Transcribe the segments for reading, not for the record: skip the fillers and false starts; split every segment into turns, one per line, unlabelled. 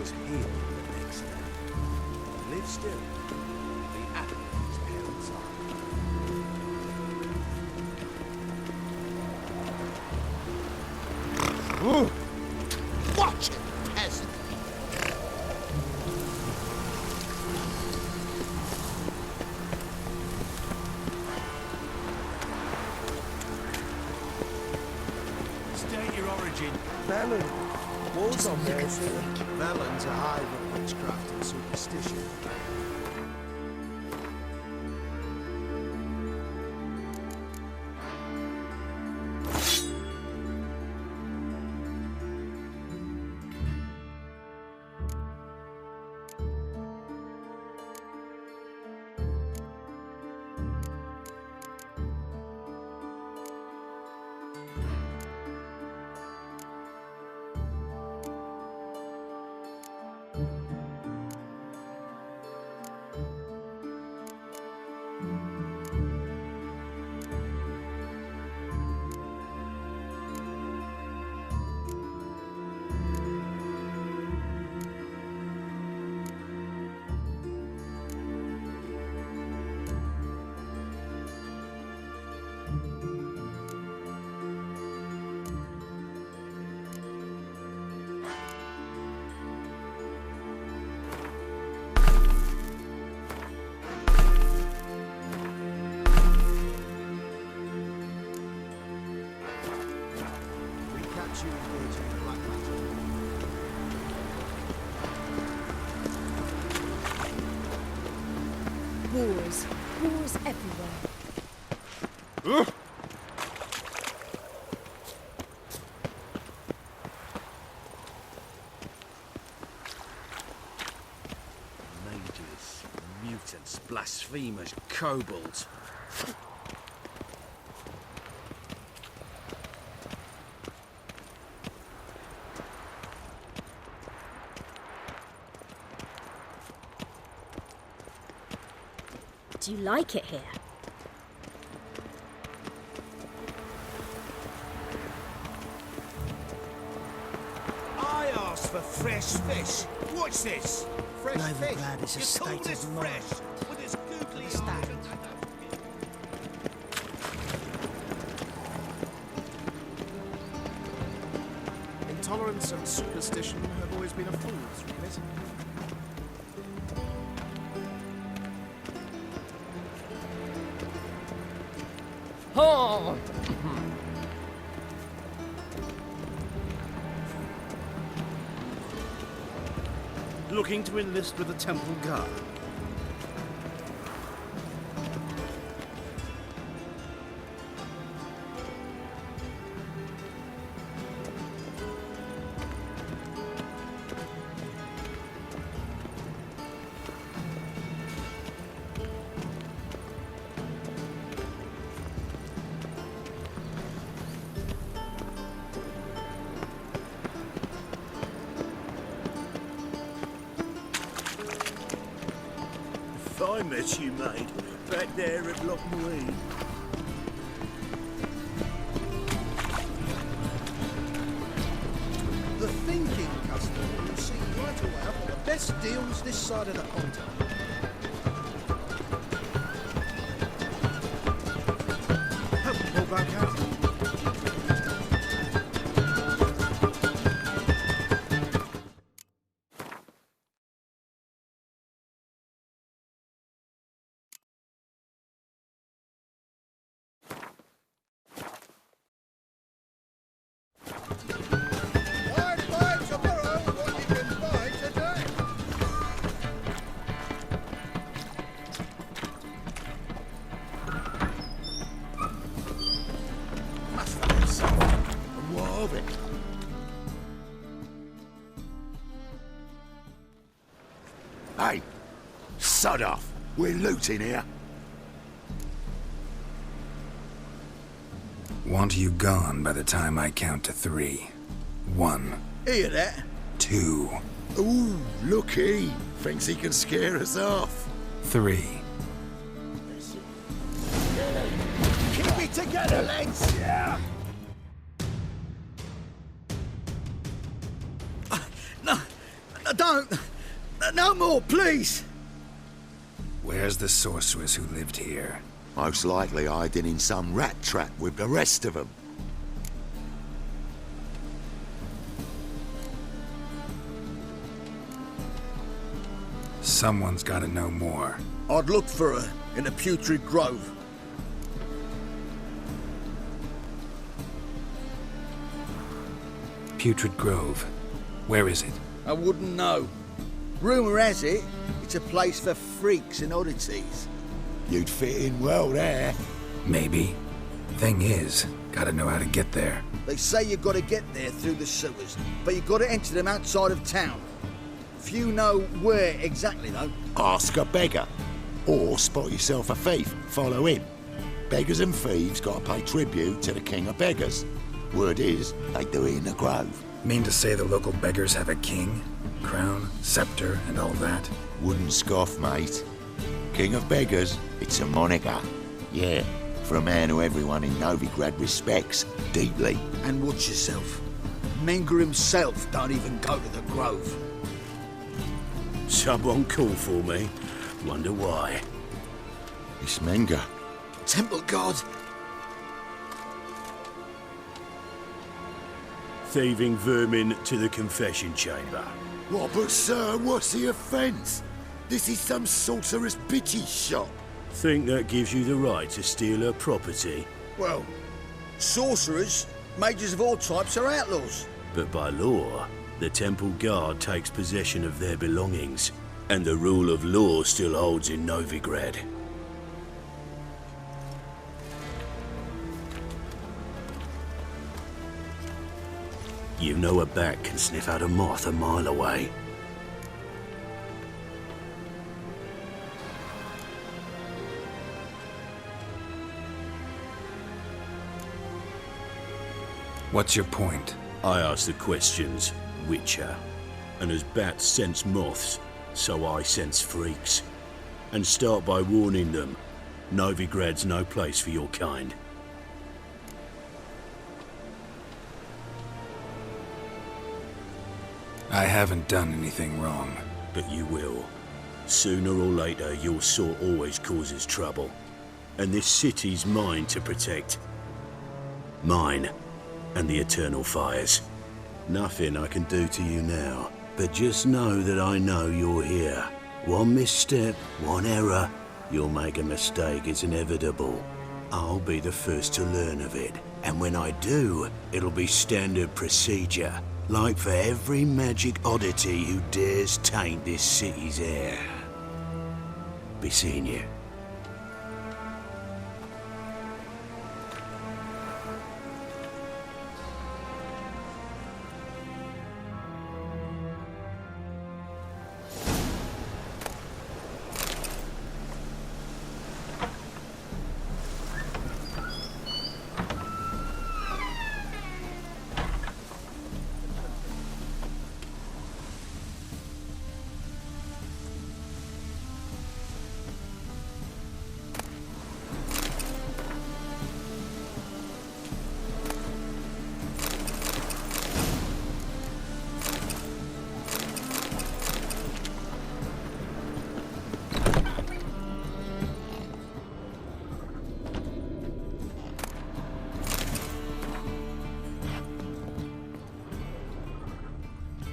was healed the next day. Live still. Be happy in his parents' eyes.
Watch it, peasant!
State your origin.
Melon. Walls on there,
Melon's a hive of witchcraft and superstition. Recapture engaging in black magic.
Wars. Wars everywhere.
Mages, mutants, blasphemers, kobolds.
Do you like it here?
I asked for fresh fish. What's this?
Fresh Novigrad is a
You
state
call this
of mind.
fresh? With this googly
Understand? Intolerance and superstition have always been a fool's remit.
Oh!
Looking to enlist with the Temple Guard. If I met you, mate, back there at Loch Marine.
The thinking customer will see right away what the best deals this side of the pond are.
Help me pull back out.
Wide buy tomorrow what you can buy today.
Must have been something. And what of it?
Hey, sod off. We're looting here.
Want you gone by the time I count to 3. 1,
Hear that?
2,
Ooh, looky. Thinks he can scare us off.
3.
Keep it together, lads!
Yeah.
Don't! No more, please!
Where's the sorceress who lived here?
Most likely hiding in some rat trap with the rest of them.
Someone's gotta know more.
I'd look for her in the Putrid Grove.
Putrid Grove. Where is it?
I wouldn't know. Rumour has it, it's a place for freaks and oddities.
You'd fit in well there.
Maybe. Thing is, gotta know how to get there.
They say you gotta get there through the sewers, but you gotta enter them outside of town. Few know where exactly, though.
Ask a beggar. Or spot yourself a thief. Follow him. Beggars and thieves gotta pay tribute to the king of beggars. Word is, they do it in the grove.
Mean to say the local beggars have a king? Crown, scepter, and all that?
Wouldn't scoff, mate. King of beggars, it's a moniker. Yeah, for a man who everyone in Novigrad respects deeply.
And watch yourself. Menger himself don't even go to the Grove.
Someone called for me. Wonder why.
It's Menger.
Temple God!
Thieving vermin to the confession chamber.
What, but sir, what's the offence? This is some sorcerer's bitchy shop.
Think that gives you the right to steal her property?
Well, sorcerers, mages of all types are outlaws.
But by law, the temple guard takes possession of their belongings, and the rule of law still holds in Novigrad. You know a bat can sniff out a moth a mile away.
What's your point?
I ask the questions, Witcher. And as bats sense moths, so I sense freaks. And start by warning them, Novigrad's no place for your kind.
I haven't done anything wrong.
But you will. Sooner or later, your sort always causes trouble. And this city's mine to protect. Mine. And the eternal fires. Nothing I can do to you now. But just know that I know you're here. One misstep, one error, you'll make a mistake, it's inevitable. I'll be the first to learn of it. And when I do, it'll be standard procedure. Like for every magic oddity who dares taint this city's air. Be seeing you.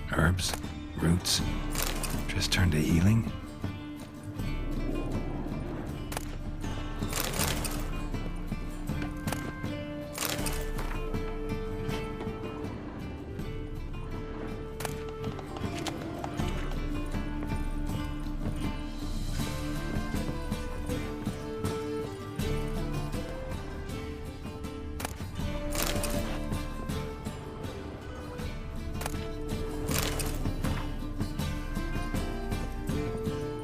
Herbs? Roots? Just turn to healing?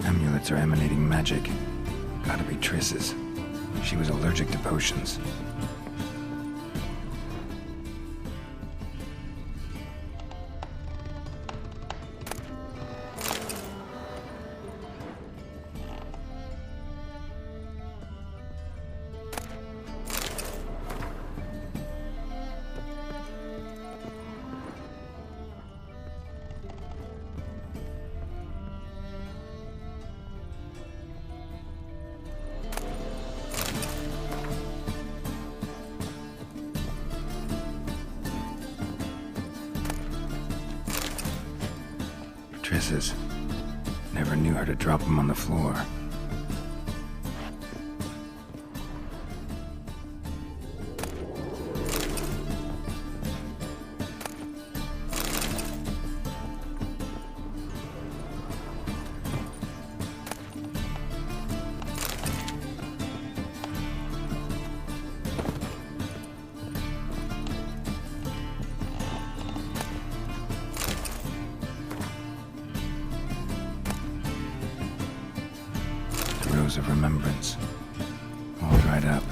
Amulets are emanating magic. Gotta be Triss's. She was allergic to potions. Triss's. Never knew her to drop them on the floor. Rose of Remembrance. All dried up.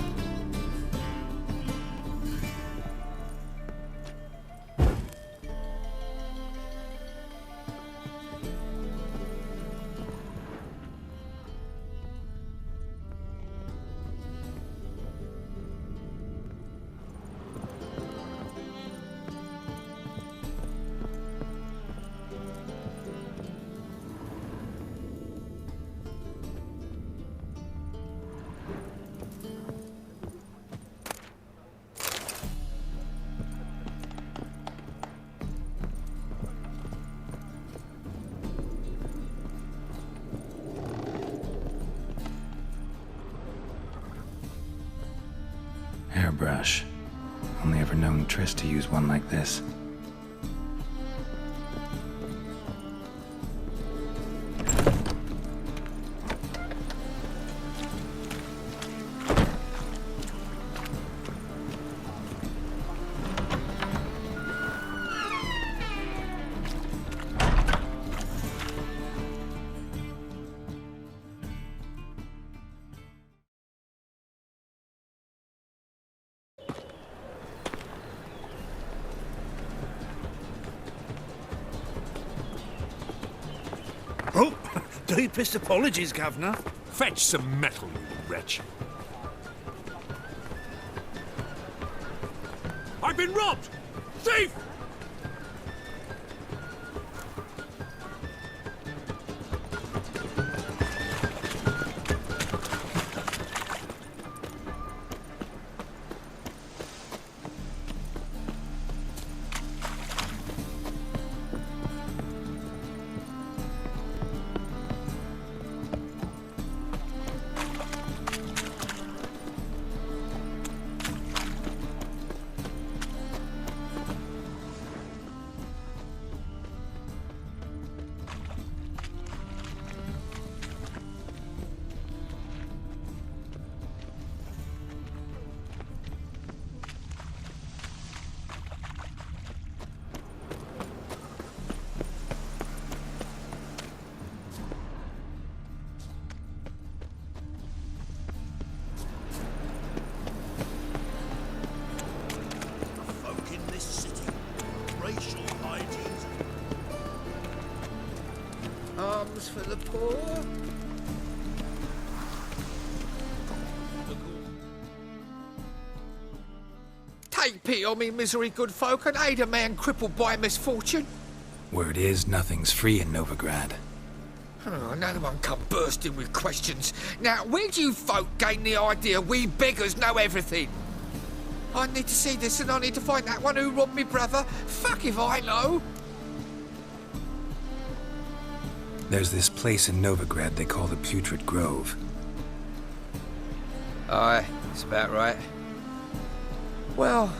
Hairbrush. Only ever known Triss to use one like this.
Oh, deepest apologies, Governor.
Fetch some metal, you wretch. I've been robbed! Thief!
Folk in this city. Racial hygiene.
Arms for the poor. Take pity on me, misery, good folk, and aid a man crippled by misfortune.
Word is, nothing's free in Novigrad.
Oh, another one come bursting with questions. Now, where do you folk gain the idea we beggars know everything? I need to see this and I need to find that one who robbed me brother. Fuck if I know.
There's this place in Novigrad they call the Putrid Grove.
Aye, that's about right. Well,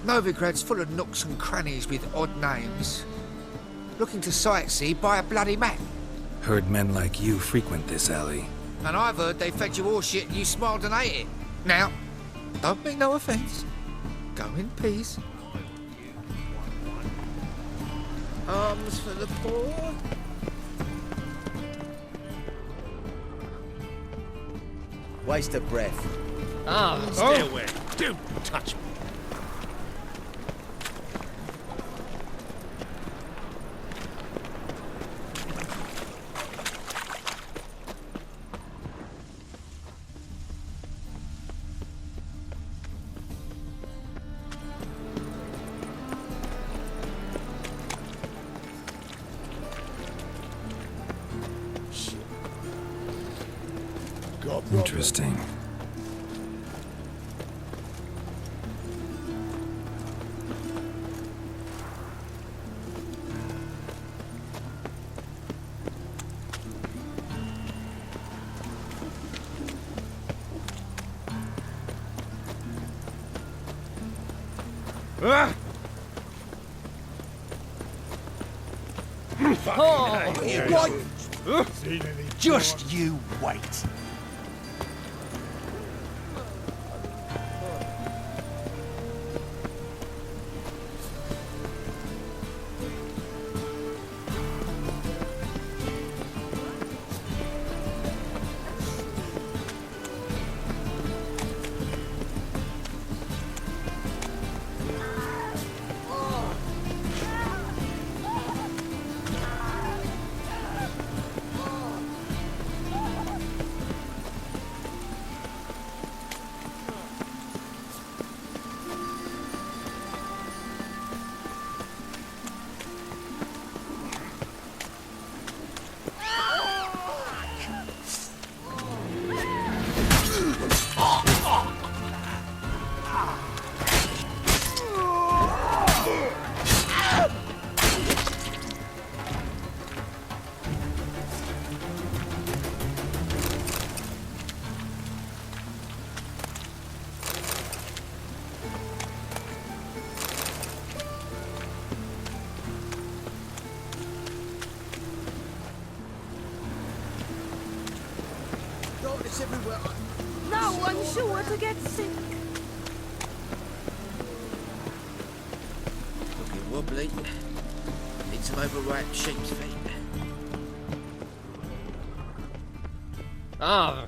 Novigrad's full of nooks and crannies with odd names. Looking to sightsee, buy a bloody map.
Heard men like you frequent this alley.
And I've heard they fed you all shit and you smiled and ate it. Now, don't mean no offence. Go in peace. Arms for the poor.
Waste of breath.
Stay away. Don't touch me.
Interesting.
Just you wait.
Darkness everywhere.
No one's sure to get sick.
Looking wobbly. Need some overripe sheep's feet.
Ah.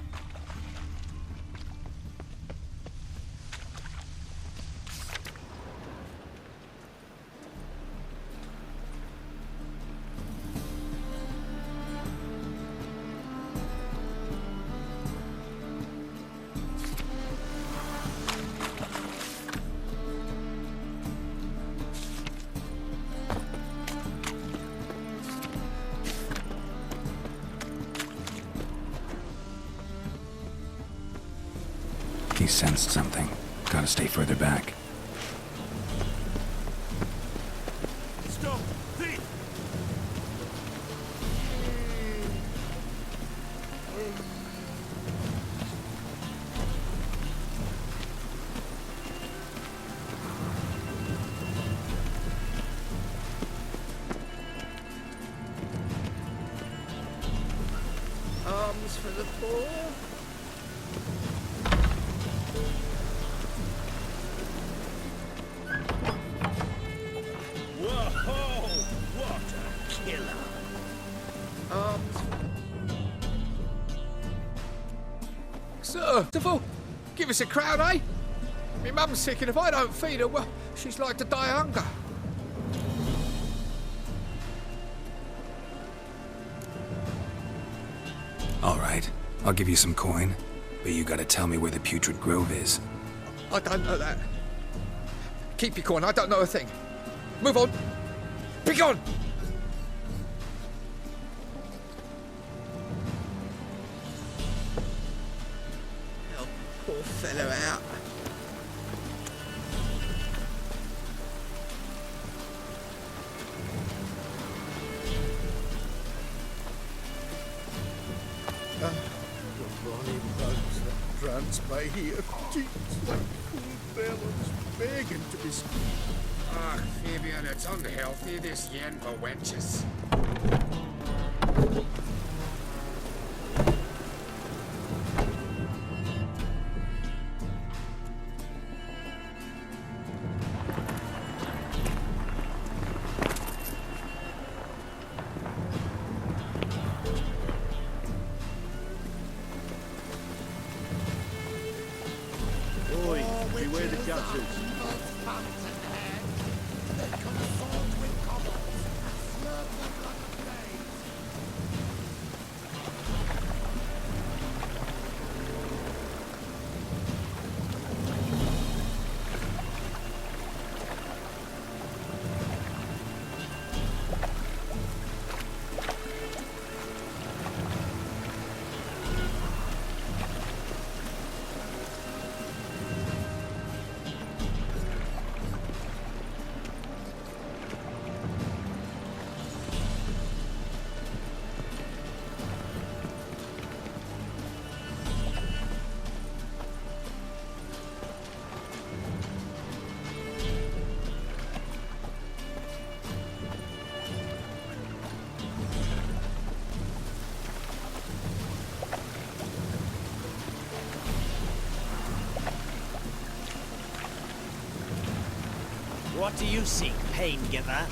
He sensed something. Gotta stay further back.
Stop! Thief!
Arms for the poor.
Whoa! What a killer!
Arms. Sir, Devil, give us a crowd, eh? My mum's sick, and if I don't feed her, well, she's like to die of hunger.
All right, I'll give you some coin, but you gotta tell me where the Putrid Grove is.
I don't know that. Keep your coin, I don't know a thing. Move on. Be gone! Help poor fellow out.
The bonny bugs that prance by here, cheeks like full bellows, begging to be
Ah, Fabian, it's unhealthy, this yen for wenches.
Oi, beware the gutters.
What do you seek, pain giver?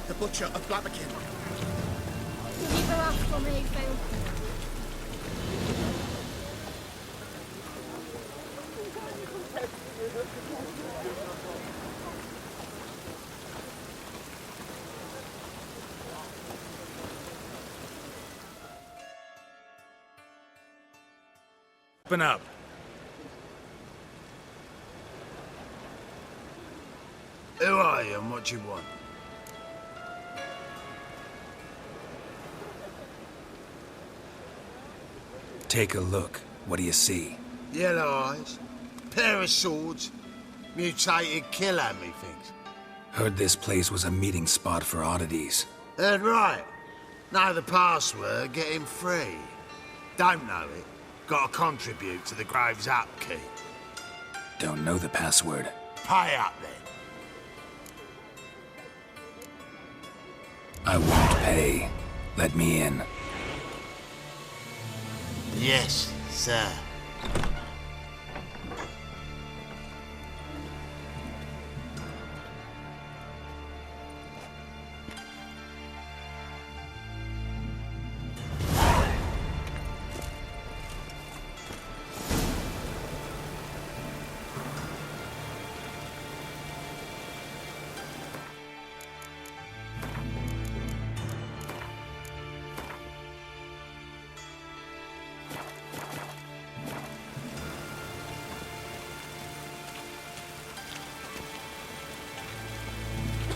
The Butcher of Blaviken.
Keep her off for me, Phil.
Open up.
Who are you and what do you want?
Take a look. What do you see?
Yellow eyes, pair of swords, mutated killer, methinks.
Heard this place was a meeting spot for oddities.
Heard right. Know the password, get him free. Don't know it, gotta contribute to the Grave's upkeep.
Don't know the password.
Pay up then.
I won't pay. Let me in.
Yes, sir.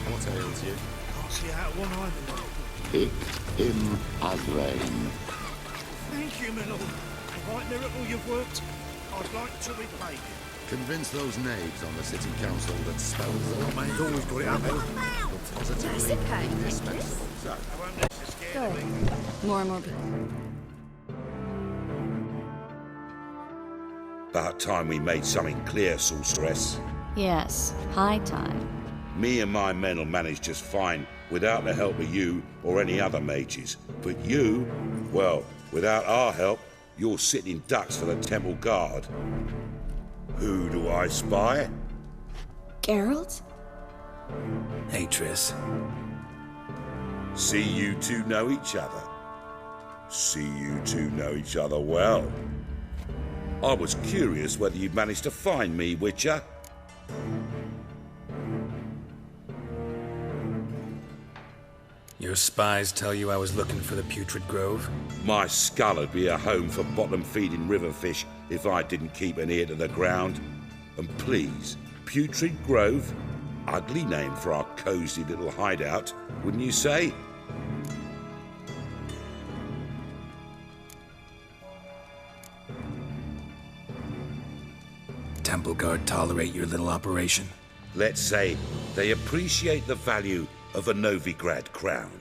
What ails you?
Can't see out one eye, my lord.
Pick him as rain.
Thank you, my lord. The right miracle you've worked, I'd like to repay you.
Convince those knaves on the city council that spells the man's always got it uphill. Positively dispensable. So,
I won't let you scare me.
More and more people.
About time we made something clear, sorceress.
Yes, high time.
Me and my men will manage just fine without the help of you or any other mages. But you, well, without our help, you're sitting ducks for the temple guard. Who do I spy?
Geralt?
Hey, Triss.
See you two know each other. See you two know each other well. I was curious whether you'd managed to find me, Witcher.
Your spies tell you I was looking for the Putrid Grove?
My skull would be a home for bottom-feeding river fish if I didn't keep an ear to the ground. And please, Putrid Grove? Ugly name for our cosy little hideout, wouldn't you say?
Temple Guard tolerate your little operation?
Let's say they appreciate the value of a Novigrad crown.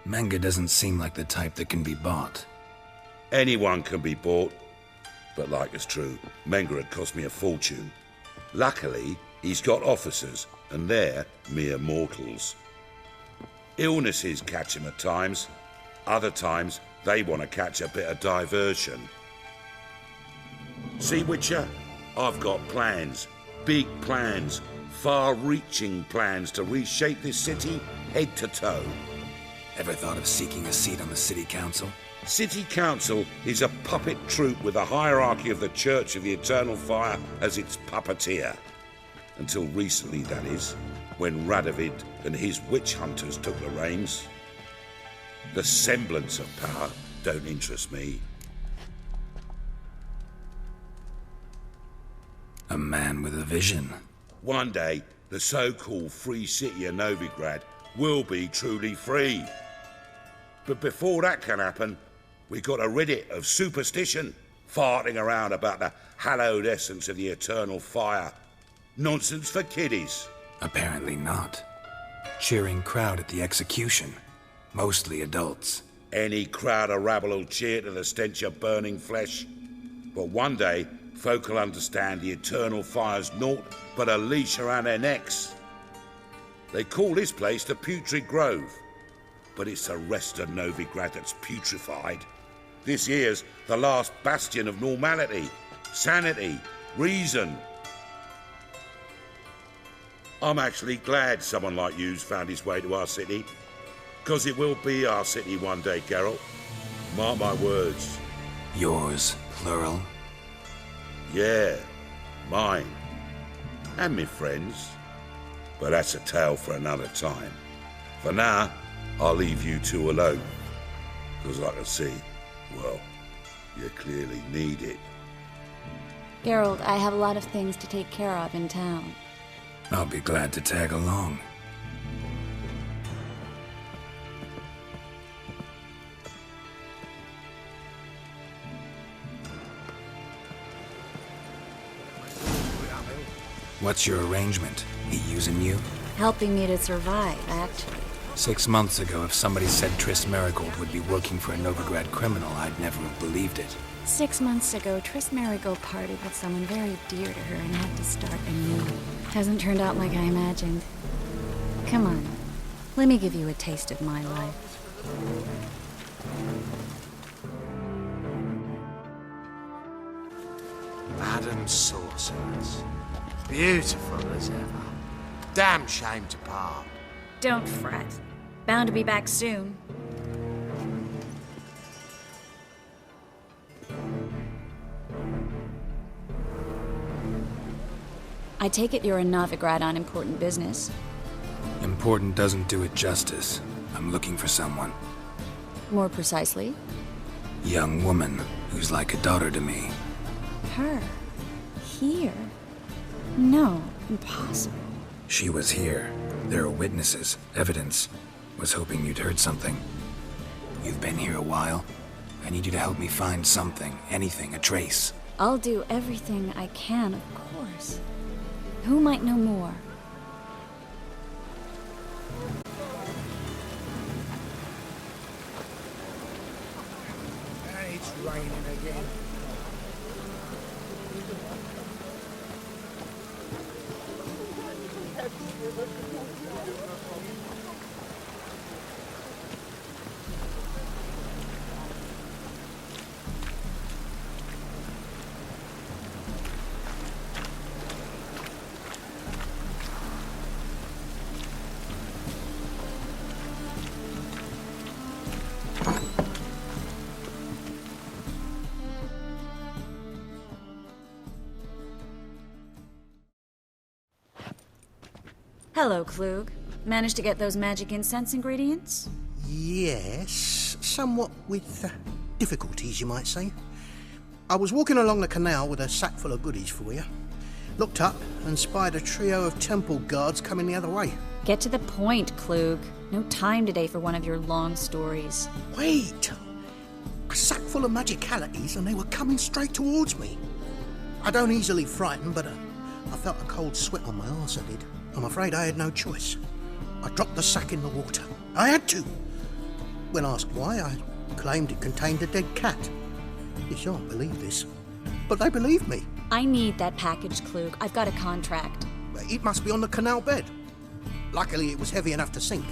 Menge doesn't seem like the type that can be bought.
Anyone can be bought. But like it's true, Menge had cost me a fortune. Luckily, he's got officers, and they're mere mortals. Illnesses catch him at times. Other times, they want to catch a bit of diversion. See, Witcher? I've got plans. Big plans. Far-reaching plans to reshape this city head to toe.
Ever thought of seeking a seat on the city council?
City Council is a puppet troupe with the hierarchy of the Church of the Eternal Fire as its puppeteer. Until recently, that is, when Radovid and his witch hunters took the reins. The semblance of power don't interest me.
A man with a vision.
One day, the so-called free city of Novigrad will be truly free. But before that can happen, We got to rid it of superstition, farting around about the hallowed essence of the eternal fire. Nonsense for kiddies.
Apparently not. Cheering crowd at the execution. Mostly adults.
Any crowd of rabble will cheer to the stench of burning flesh. But one day, folk will understand the eternal fire's naught but a leash around their necks. They call this place the Putrid Grove, but it's the rest of Novigrad that's putrefied. This here's the last bastion of normality, sanity, reason. I'm actually glad someone like you's found his way to our city, because it will be our city one day, Geralt. Mark my words.
Yours, plural?
Yeah, mine. And me friends. But that's a tale for another time. For now, I'll leave you two alone. Because I can see, well, you clearly need it.
Geralt, I have a lot of things to take care of in town.
I'll be glad to tag along. What's your arrangement? He using you?
Helping me to survive, actually.
6 months ago, if somebody said Triss Merigold would be working for a Novigrad criminal, I'd never have believed it.
6 months ago, Triss Merigold partied with someone very dear to her and had to start anew. Hasn't turned out like I imagined. Come on, let me give you a taste of my life.
Madam Sorceress. Beautiful as ever. Damn shame to part.
Don't fret. Bound to be back soon. I take it you're in Novigrad on important business.
Important doesn't do it justice. I'm looking for someone.
More precisely?
Young woman who's like a daughter to me.
Her? Here? No, impossible.
She was here. There are witnesses, evidence. Was hoping you'd heard something. You've been here a while. I need you to help me find something, anything, a trace.
I'll do everything I can, of course. Who might know more?
It's raining again.
Hello, Klug. Managed to get those magic incense ingredients?
Yes, somewhat with difficulties, you might say. I was walking along the canal with a sack full of goodies for you. Looked up and spied a trio of temple guards coming the other way.
Get to the point, Klug. No time today for one of your long stories.
Wait! A sack full of magicalities and they were coming straight towards me. I don't easily frighten, but I felt a cold sweat on my arse, I did. I'm afraid I had no choice. I dropped the sack in the water. I had to. When asked why, I claimed it contained a dead cat. You shan't believe this, but they believed me.
I need that package, Klug. I've got a contract.
It must be on the canal bed. Luckily, it was heavy enough to sink.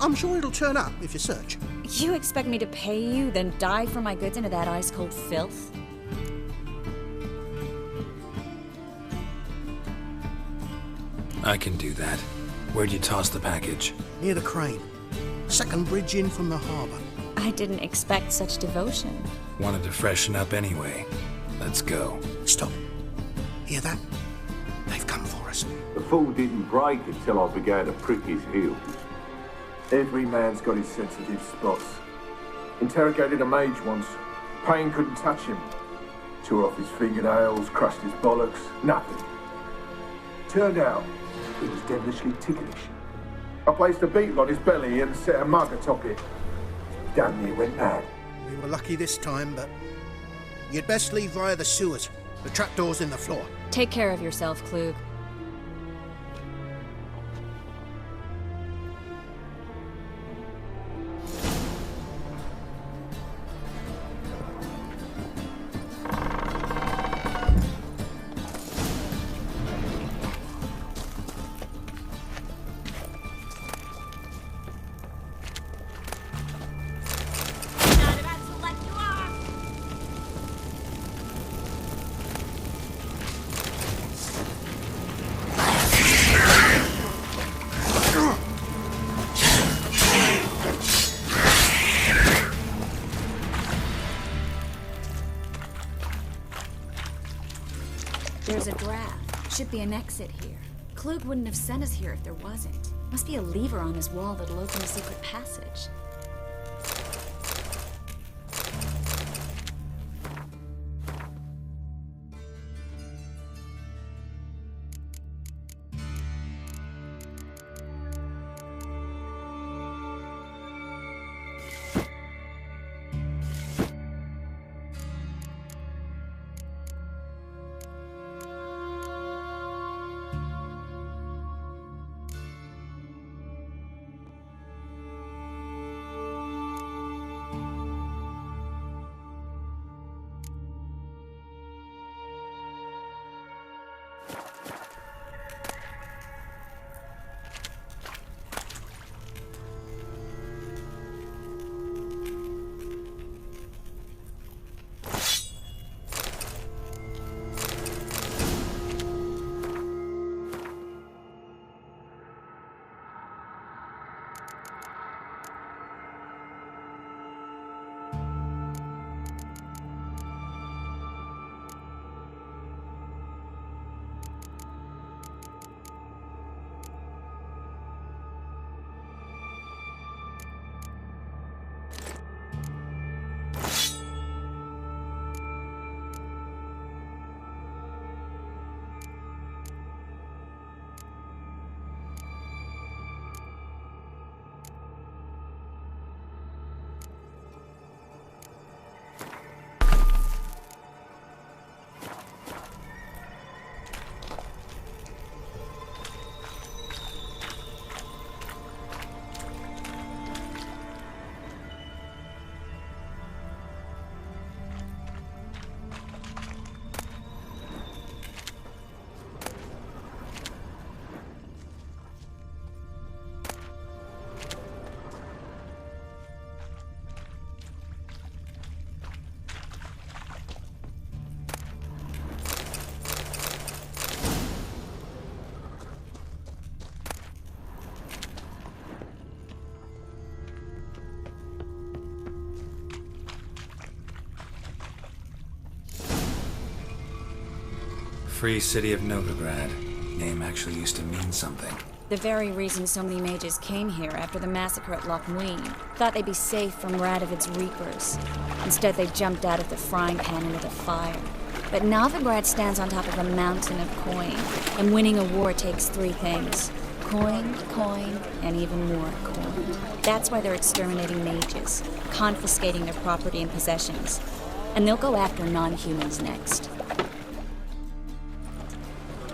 I'm sure it'll turn up if you search.
You expect me to pay you, then dive for my goods into that ice-cold filth?
I can do that. Where'd you toss the package?
Near the crane. Second bridge in from the harbour.
I didn't expect such devotion.
Wanted to freshen up anyway. Let's go.
Stop. Hear that? They've come for us.
The fall didn't break until I began to prick his heels. Every man's got his sensitive spots. Interrogated a mage once. Pain couldn't touch him. Tore off his fingernails, crushed his bollocks, nothing. Turned out, he was devilishly ticklish. I placed a beetle on his belly and set a mug atop it. Damn near went mad.
We were lucky this time, but you'd best leave via the sewers. The trapdoor's in the floor.
Take care of yourself, Klug. There's a draft. Should be an exit here. Klug wouldn't have sent us here if there wasn't. Must be a lever on this wall that'll open a secret passage.
Free City of Novigrad. Name actually used to mean something.
The very reason so many mages came here after the massacre at Loch Muin. Thought they'd be safe from Radovid's reapers. Instead, they jumped out of the frying pan into the fire. But Novigrad stands on top of a mountain of coin, and winning a war takes three things. Coin, coin, and even more coin. That's why they're exterminating mages, confiscating their property and possessions. And they'll go after non-humans next.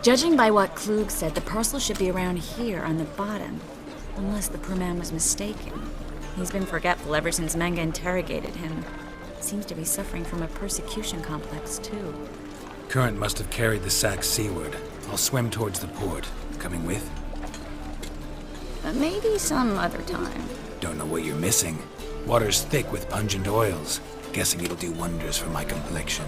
Judging by what Klug said, the parcel should be around here on the bottom. Unless the poor man was mistaken. He's been forgetful ever since Menge interrogated him. Seems to be suffering from a persecution complex, too.
Current must have carried the sack seaward. I'll swim towards the port. Coming with?
Maybe some other time.
Don't know what you're missing. Water's thick with pungent oils. Guessing it'll do wonders for my complexion.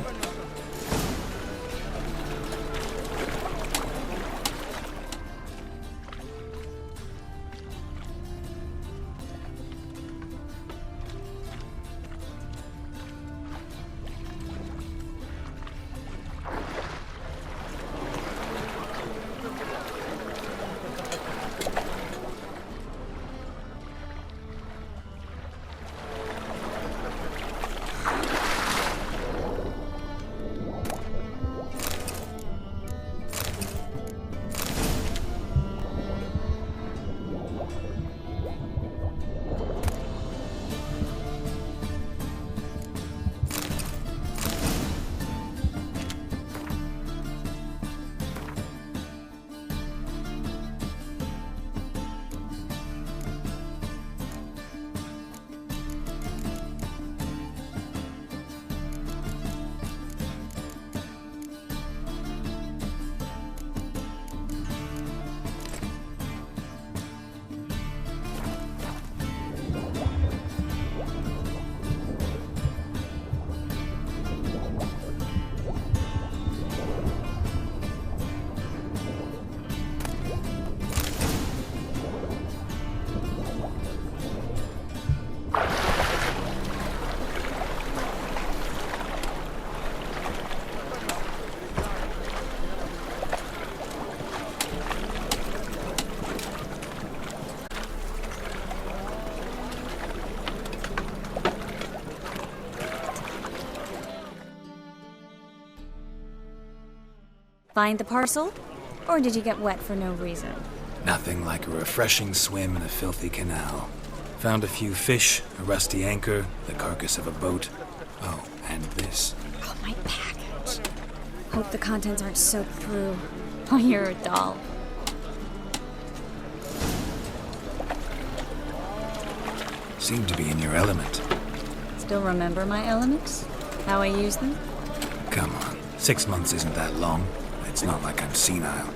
Find the parcel? Or did you get wet for no reason?
Nothing like a refreshing swim in a filthy canal. Found a few fish, a rusty anchor, the carcass of a boat. Oh, and this.
Oh, my package. Hope the contents aren't soaked through. Oh, you're a doll.
Seem to be in your element.
Still remember my elements? How I use them?
Come on, 6 months isn't that long. It's not like I'm senile.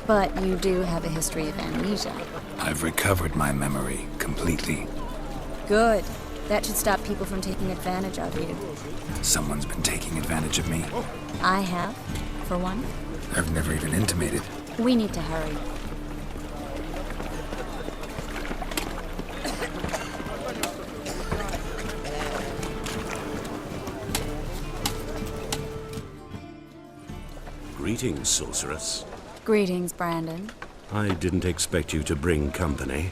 But you do have a history of amnesia.
I've recovered my memory completely.
Good. That should stop people from taking advantage of you.
Someone's been taking advantage of me.
I have, for one.
I've never even intimated.
We need to hurry.
Greetings, sorceress.
Greetings, Brandon.
I didn't expect you to bring company.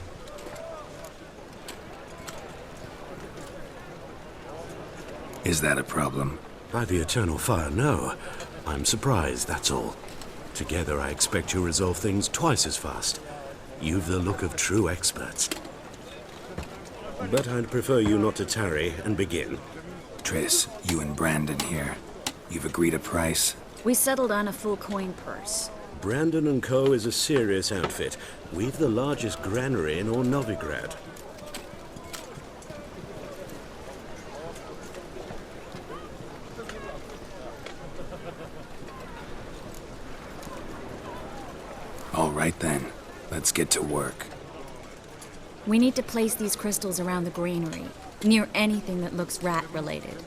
Is that a problem?
By the eternal fire, no. I'm surprised, that's all. Together, I expect you'll resolve things twice as fast. You've the look of true experts. But I'd prefer you not to tarry and begin.
Triss, you and Brandon here. You've agreed a price?
We settled on a full coin purse.
Brandon & Co. is a serious outfit. We've the largest granary in all Novigrad.
All right then, let's get to work.
We need to place these crystals around the granary, near anything that looks rat-related.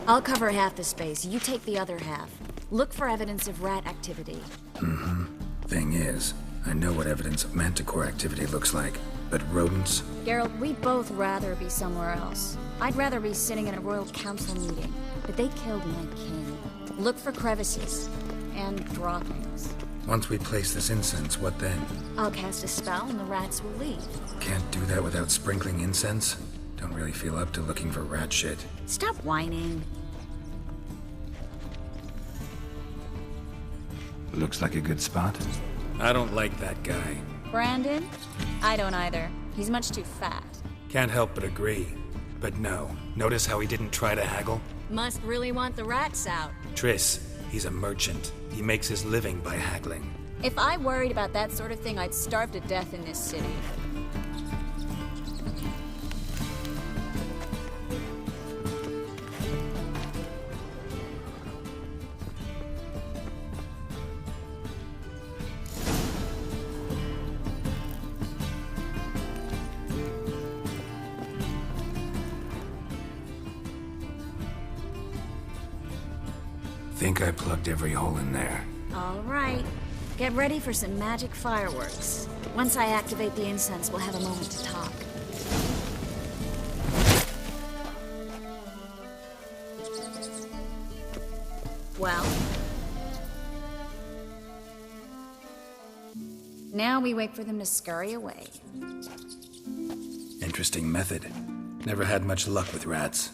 I'll cover half the space, you take the other half. Look for evidence of rat activity.
Thing is, I know what evidence of manticore activity looks like, but rodents?
Geralt, we'd both rather be somewhere else. I'd rather be sitting in a royal council meeting, but they killed my king. Look for crevices, and draw things.
Once we place this incense, what then?
I'll cast a spell and the rats will leave.
Can't do that without sprinkling incense? Don't really feel up to looking for rat shit.
Stop whining.
Looks like a good spot. I don't like that guy.
Brandon? I don't either. He's much too fat.
Can't help but agree. But no, notice how he didn't try to haggle?
Must really want the rats out.
Triss, he's a merchant. He makes his living by haggling.
If I worried about that sort of thing, I'd starve to death in this city.
Think I plugged every hole in there.
All right. Get ready for some magic fireworks. Once I activate the incense, we'll have a moment to talk. Well? Now we wait for them to scurry away.
Interesting method. Never had much luck with rats.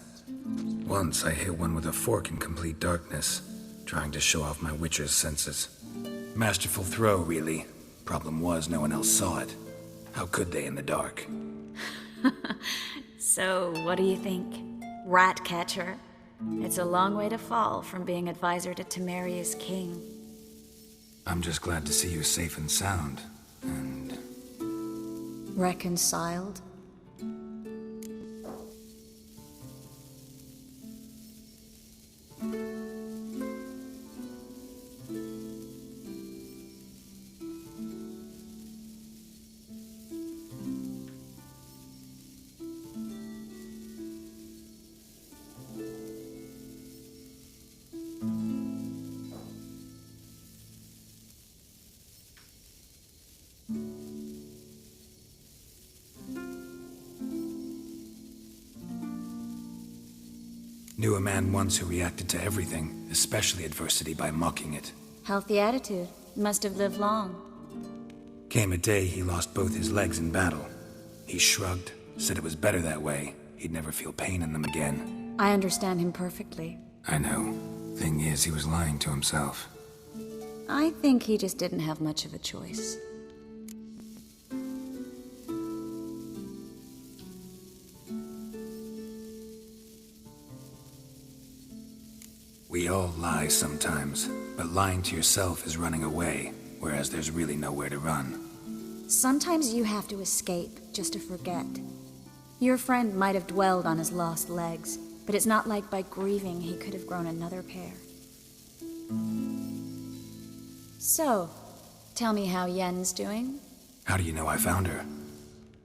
Once I hit one with a fork in complete darkness, trying to show off my witcher's senses. Masterful throw, really. Problem was, no one else saw it. How could they in the dark?
So, what do you think? Rat catcher? It's a long way to fall from being advisor to Temeria's king.
I'm just glad to see you safe and sound. And...
reconciled?
Knew a man once who reacted to everything, especially adversity, by mocking it.
Healthy attitude. Must have lived long.
Came a day he lost both his legs in battle. He shrugged, said it was better that way. He'd never feel pain in them again.
I understand him perfectly.
I know. Thing is, he was lying to himself.
I think he just didn't have much of a choice.
We all lie sometimes, but lying to yourself is running away, whereas there's really nowhere to run.
Sometimes you have to escape just to forget. Your friend might have dwelled on his lost legs, but it's not like by grieving he could have grown another pair. So, tell me how Yen's doing?
How do you know I found her?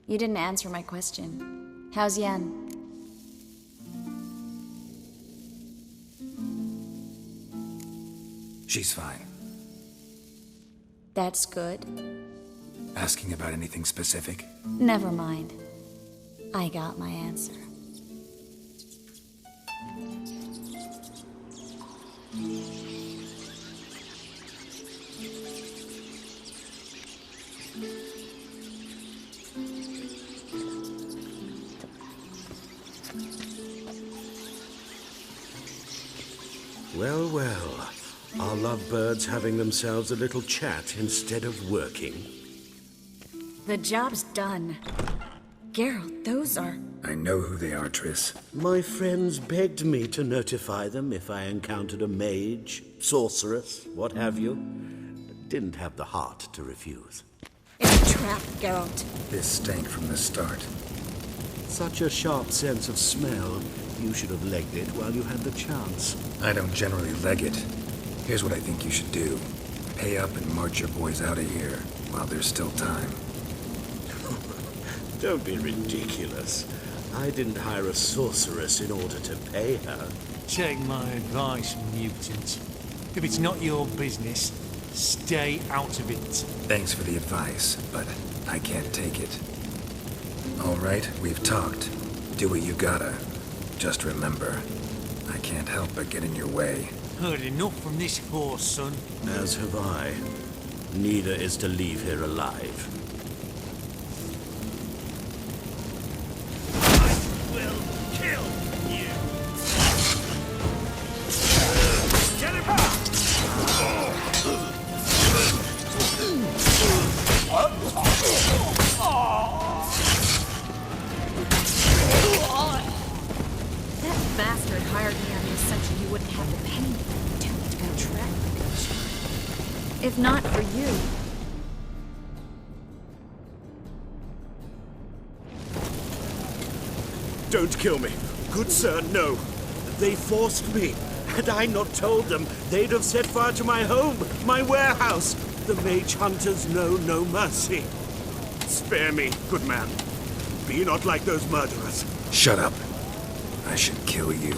You didn't answer my question. How's Yen?
She's fine.
That's good.
Asking about anything specific?
Never mind. I got my answer.
Well, well. Are lovebirds having themselves a little chat instead of working?
The job's done. Geralt, those are...
I know who they are, Triss.
My friends begged me to notify them if I encountered a mage, sorceress, what have you. Didn't have the heart to refuse.
It's a trap, Geralt.
This stank from the start.
Such a sharp sense of smell. You should have legged it while you had the chance.
I don't generally leg it. Here's what I think you should do. Pay up and march your boys out of here while there's still time.
Don't be ridiculous. I didn't hire a sorceress in order to pay her.
Take my advice, mutant. If it's not your business, stay out of it.
Thanks for the advice, but I can't take it. All right, we've talked. Do what you gotta. Just remember, I can't help but get in your way.
Heard enough from this horse, son.
As have I. Neither is to leave here alive.
I will kill you. Get him back!
That bastard hired me on the assumption you wouldn't have to pay me. Don't go track. If not for you...
Don't kill me. Good sir, no. They forced me. Had I not told them, they'd have set fire to my home, my warehouse. The mage hunters know no mercy. Spare me, good man. Be not like those murderers.
Shut up. I should kill you.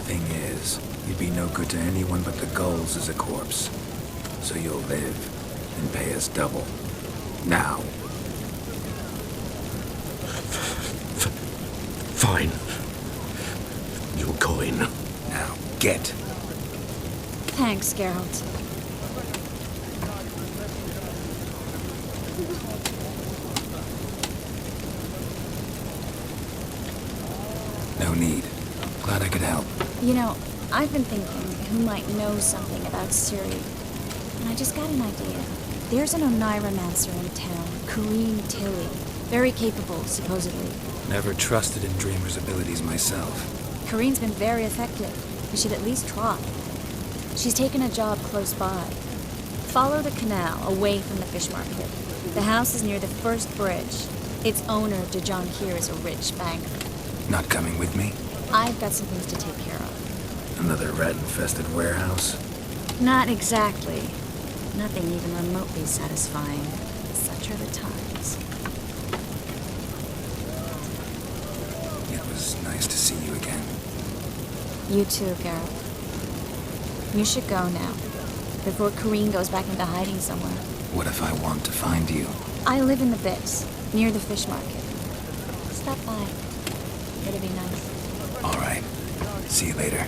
Thing is, you'd be no good to anyone but the gulls as a corpse. So you'll live and pay us double. Now.
Fine. Your coin.
Now, get.
Thanks, Geralt.
No need. Glad I could help.
You know, I've been thinking who might know something about Ciri. And I just got an idea. There's an Oneiromancer in town, Corrine Tilly. Very capable, supposedly.
Never trusted in Dreamer's abilities myself.
Corrine's been very effective. We should at least try. She's taken a job close by. Follow the canal away from the fish market. The house is near the first bridge. Its owner, Dejon here, is a rich banker.
Not coming with me?
I've got some things to take care of.
Another rat-infested warehouse?
Not exactly. Nothing even remotely satisfying. Such are the times.
It was nice to see you again.
You too, Geralt. You should go now, before Corrine goes back into hiding somewhere.
What if I want to find you?
I live in the Bix, near the fish market. Stop by. It'll be nice.
All right. See you later.